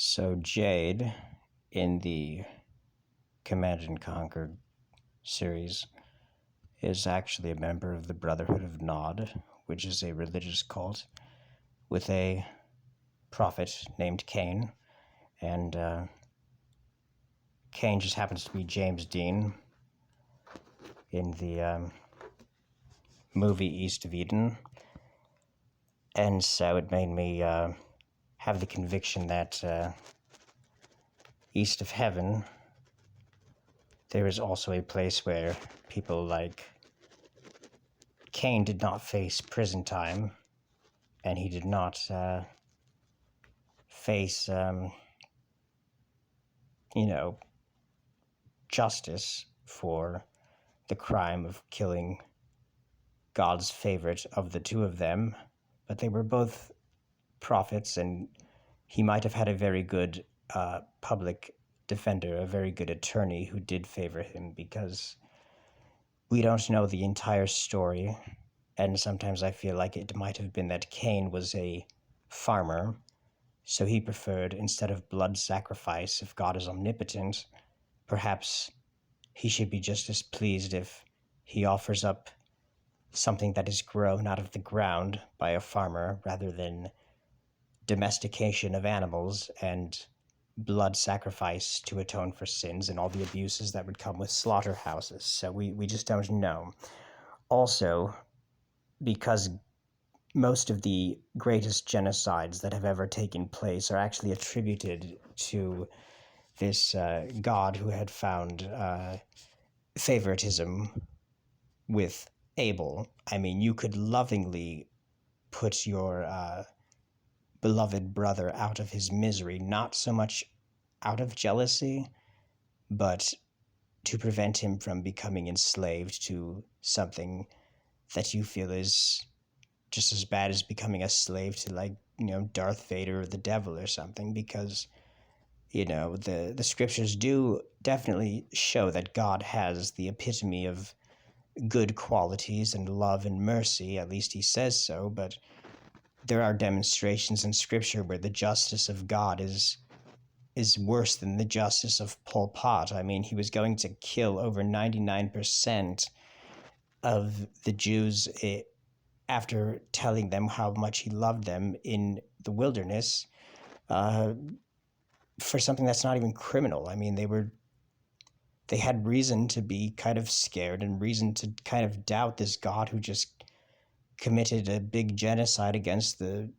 So Jade, in the Command and Conquer series, is actually a member of the Brotherhood of Nod, which is a religious cult with a prophet named Cain, and Cain just happens to be James Dean in the movie East of Eden, and so it made me have the conviction that east of heaven there is also a place where people like Cain did not face prison time, and he did not face, justice for the crime of killing God's favorite of the two of them, but they were both prophets, and he might have had a very good public defender, a very good attorney who did favor him, because we don't know the entire story, and sometimes I feel like it might have been that Cain was a farmer, so he preferred, instead of blood sacrifice, if God is omnipotent, perhaps he should be just as pleased if he offers up something that is grown out of the ground by a farmer rather than domestication of animals and blood sacrifice to atone for sins and all the abuses that would come with slaughterhouses. So we just don't know. Also, because most of the greatest genocides that have ever taken place are actually attributed to this god who had found favoritism with Abel. I mean, you could lovingly put your beloved brother out of his misery, not so much out of jealousy, but to prevent him from becoming enslaved to something that you feel is just as bad as becoming a slave to, like, Darth Vader or the devil or something, because the scriptures do definitely show that God has the epitome of good qualities and love and mercy. At least he says so, but there are demonstrations in scripture where the justice of God is worse than the justice of Pol Pot. I mean, he was going to kill over 99% of the Jews after telling them how much he loved them in the wilderness, for something that's not even criminal. I mean, they had reason to be kind of scared and reason to kind of doubt this God who just committed a big genocide against the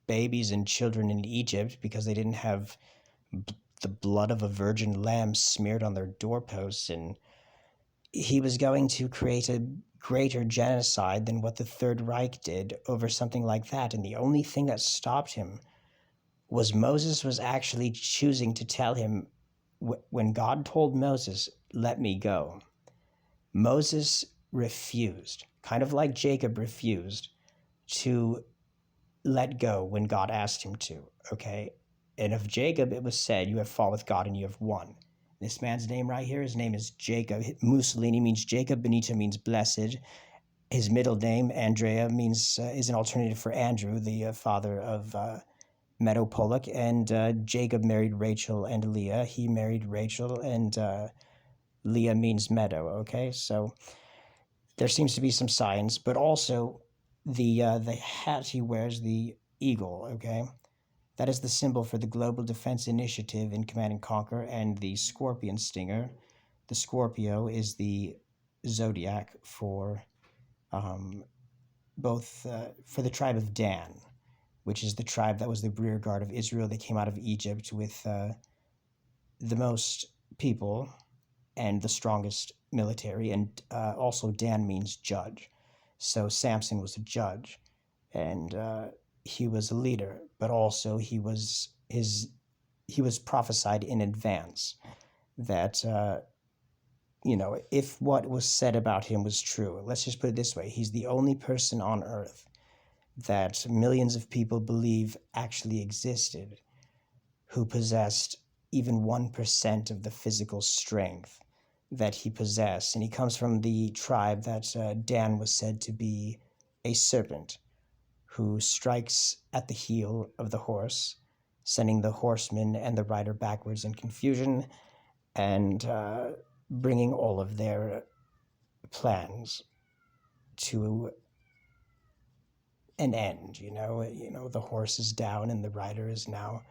babies and children in Egypt because they didn't have the blood of a virgin lamb smeared on their doorposts, and he was going to create a greater genocide than what the Third Reich did over something like that. And the only thing that stopped him was Moses was actually choosing to tell him, when God told Moses, "Let me go," Moses refused, kind of like Jacob refused to let go when God asked him to, okay? And of Jacob, it was said, "You have fought with God and you have won." This man's name right here, his name is Jacob. Mussolini means Jacob. Benito means blessed. His middle name, Andrea, means is an alternative for Andrew, the father of Meadow Pollock. And Jacob married Rachel and Leah. He married Rachel, and Leah means meadow, okay? So there seems to be some signs, but also the hat he wears, the eagle, okay? That is the symbol for the Global Defense Initiative in Command and Conquer, and the scorpion stinger. The Scorpio is the zodiac for both for the tribe of Dan, which is the tribe that was the rear guard of Israel. They came out of Egypt with the most people and the strongest military, and also Dan means judge. So Samson was a judge, and he was a leader, but also he was prophesied in advance that if what was said about him was true, let's just put it this way: he's the only person on earth that millions of people believe actually existed who possessed even 1% of the physical strength that he possessed. And he comes from the tribe that Dan was said to be a serpent who strikes at the heel of the horse, sending the horseman and the rider backwards in confusion, and bringing all of their plans to an end. The horse is down and the rider is now,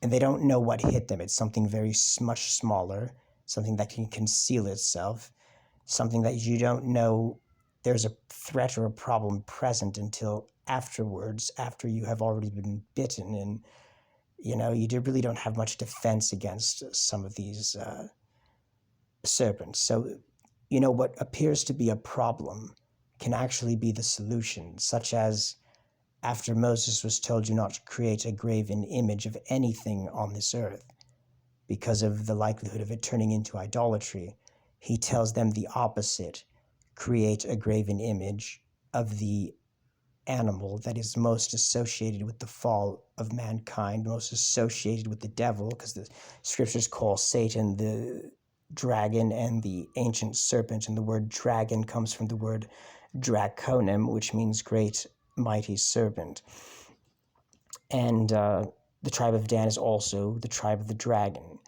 and they don't know what hit them. It's something very much smaller, something that can conceal itself, something that you don't know there's a threat or a problem present until afterwards, after you have already been bitten. And you really don't have much defense against some of these serpents. So what appears to be a problem can actually be the solution, such as after Moses was told, "Do not create a graven image of anything on this earth," because of the likelihood of it turning into idolatry, he tells them the opposite: create a graven image of the animal that is most associated with the fall of mankind, most associated with the devil, because the scriptures call Satan the dragon and the ancient serpent, and the word dragon comes from the word draconem, which means great mighty serpent. And the tribe of Dan is also the tribe of the dragon.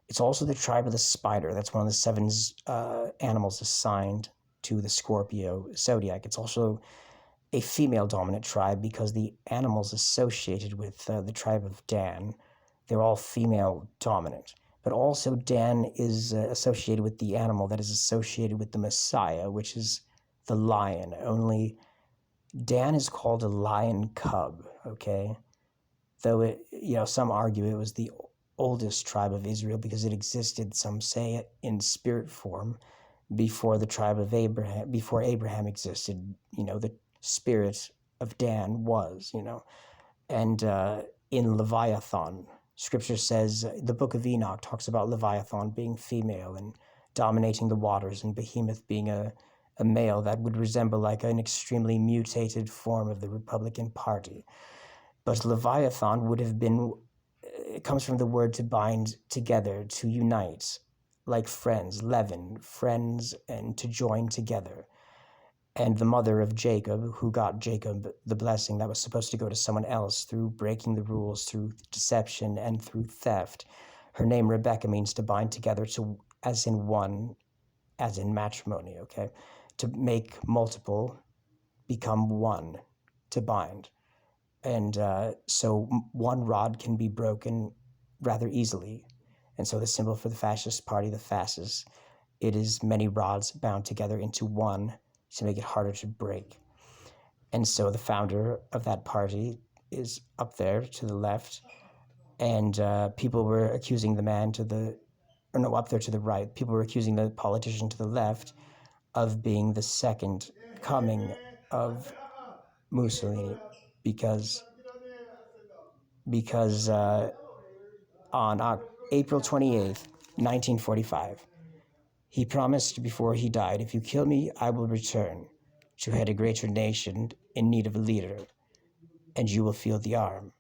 It's also the tribe of the spider. That's one of the seven animals assigned to the Scorpio zodiac. It's also a female-dominant tribe because the animals associated with the tribe of Dan, they're all female-dominant. But also Dan is associated with the animal that is associated with the Messiah, which is the lion. Only Dan is called a lion cub, okay? Though some argue it was the oldest tribe of Israel because it existed, some say, in spirit form before the tribe of Abraham, before Abraham existed. The spirit of Dan was, and in Leviathan, scripture says, the book of Enoch talks about Leviathan being female and dominating the waters, and Behemoth being a male that would resemble like an extremely mutated form of the Republican Party. But Leviathan would have been, it comes from the word to bind together, to unite, like friends, leaven, friends, and to join together. And the mother of Jacob, who got Jacob the blessing that was supposed to go to someone else through breaking the rules, through deception, and through theft. Her name, Rebecca, means to bind together, to as in one, as in matrimony, okay? To make multiple become one, to bind. And so one rod can be broken rather easily. And so the symbol for the fascist party, the fascists, it is many rods bound together into one to make it harder to break. And so the founder of that party is up there to the left, and people were accusing the man up there to the right. People were accusing the politician to the left of being the second coming of Mussolini because on April 28th, 1945, he promised before he died, "If you kill me, I will return to head a greater nation in need of a leader, and you will feel the arm."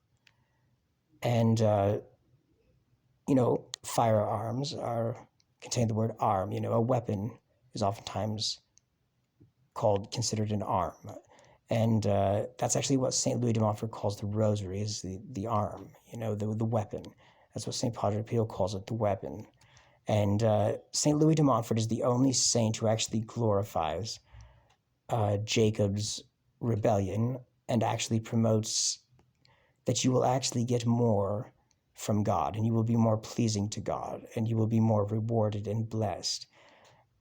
And, firearms contain the word arm. A weapon is oftentimes considered an arm. And that's actually what St. Louis de Montfort calls the rosary, is the arm, the weapon. That's what St. Padre Pio calls it, the weapon. And St. Louis de Montfort is the only saint who actually glorifies Jacob's rebellion and actually promotes that you will actually get more from God, and you will be more pleasing to God, and you will be more rewarded and blessed,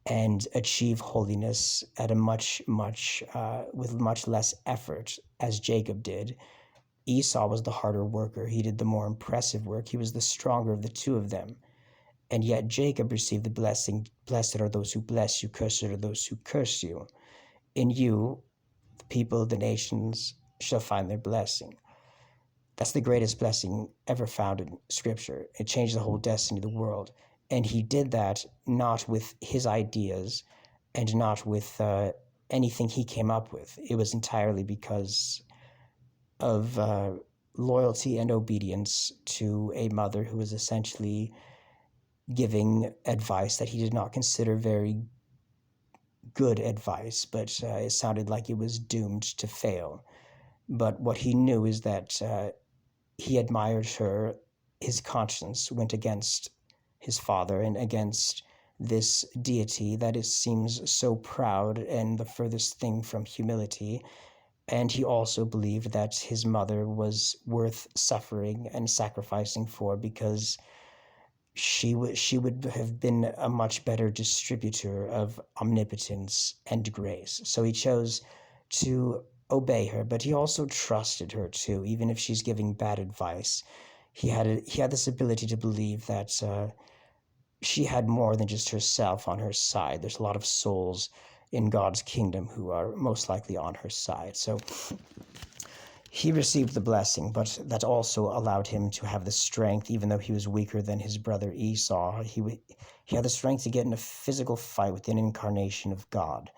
and achieve holiness at with much less effort, as Jacob did. Esau was the harder worker. He did the more impressive work. He was the stronger of the two of them. And yet Jacob received the blessing. Blessed are those who bless you, cursed are those who curse you. In you, the people of the nations shall find their blessing. That's the greatest blessing ever found in Scripture. It changed the whole destiny of the world. And he did that not with his ideas and not with anything he came up with. It was entirely because of loyalty and obedience to a mother who was essentially giving advice that he did not consider very good advice, but it sounded like it was doomed to fail. But what he knew is that he admired her, his conscience went against his father and against this deity that seems so proud and the furthest thing from humility. And he also believed that his mother was worth suffering and sacrificing for, because she would have been a much better distributor of omnipotence and grace. So he chose to obey her, but he also trusted her too, even if she's giving bad advice. He had this ability to believe that she had more than just herself on her side. There's a lot of souls in God's kingdom who are most likely on her side. So he received the blessing, but that also allowed him to have the strength, even though he was weaker than his brother Esau. He had the strength to get in a physical fight with an incarnation of God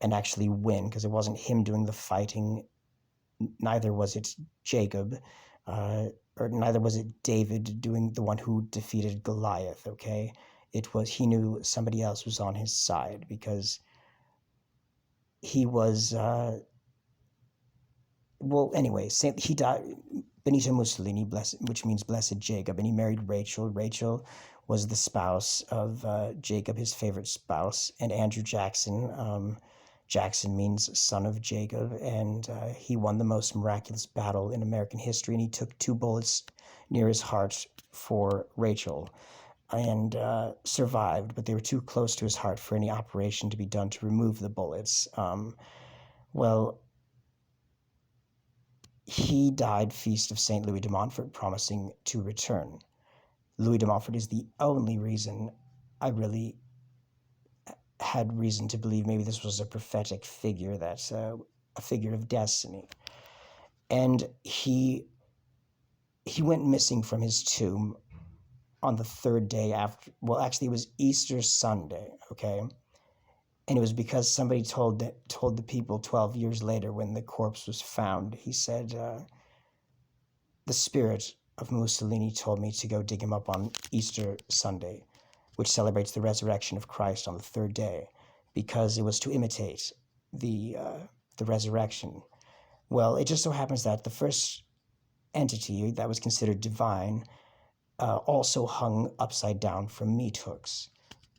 and actually win, because it wasn't him doing the fighting, neither was it Jacob, or neither was it David doing the one who defeated Goliath. Okay, it was, he knew somebody else was on his side, because he was well, anyway, he died. Benito Mussolini, which means blessed Jacob, and he married Rachel. Rachel was the spouse of Jacob, his favorite spouse, and Andrew Jackson. Jackson means son of Jacob, and he won the most miraculous battle in American history, and he took 2 bullets near his heart for Rachel, and survived, but they were too close to his heart for any operation to be done to remove the bullets. Well, he died feast of St. Louis de Montfort, promising to return. Louis de Montfort is the only reason I really had reason to believe maybe this was a prophetic figure, that's a figure of destiny. And he went missing from his tomb on the 3rd day after, well, actually, it was Easter Sunday, okay? And it was because somebody told the people 12 years later, when the corpse was found, he said, the spirit of Mussolini told me to go dig him up on Easter Sunday, which celebrates the resurrection of Christ on the 3rd day, because it was to imitate the resurrection. Well, it just so happens that the first entity that was considered divine also hung upside down from meat hooks.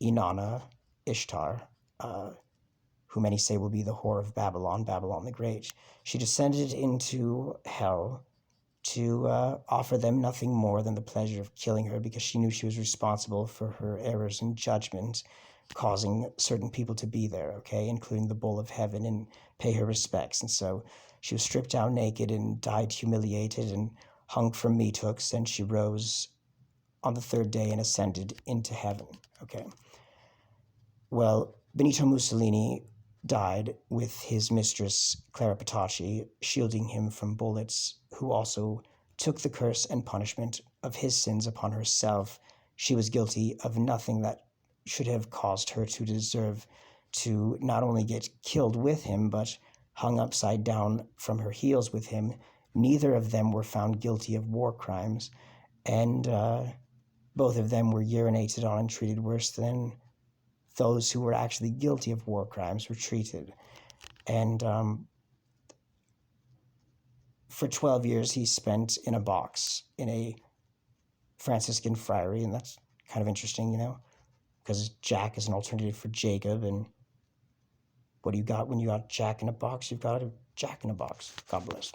Inanna, Ishtar, who many say will be the whore of Babylon, Babylon the Great. She descended into hell to offer them nothing more than the pleasure of killing her, because she knew she was responsible for her errors in judgment, causing certain people to be there, okay, including the bull of heaven, and pay her respects. And so she was stripped down naked and died humiliated and hung from meat hooks, and she rose on the 3rd day and ascended into heaven, okay. Well, Benito Mussolini died with his mistress, Clara Petacci, shielding him from bullets, who also took the curse and punishment of his sins upon herself. She was guilty of nothing that should have caused her to deserve to not only get killed with him, but hung upside down from her heels with him. Neither of them were found guilty of war crimes, and both of them were urinated on and treated worse than those who were actually guilty of war crimes were treated. And for 12 years, he spent in a box in a Franciscan friary, and that's kind of interesting, because Jack is an alternative for Jacob, and what do you got when you got Jack in a box? You've got a Jack in a box. God bless.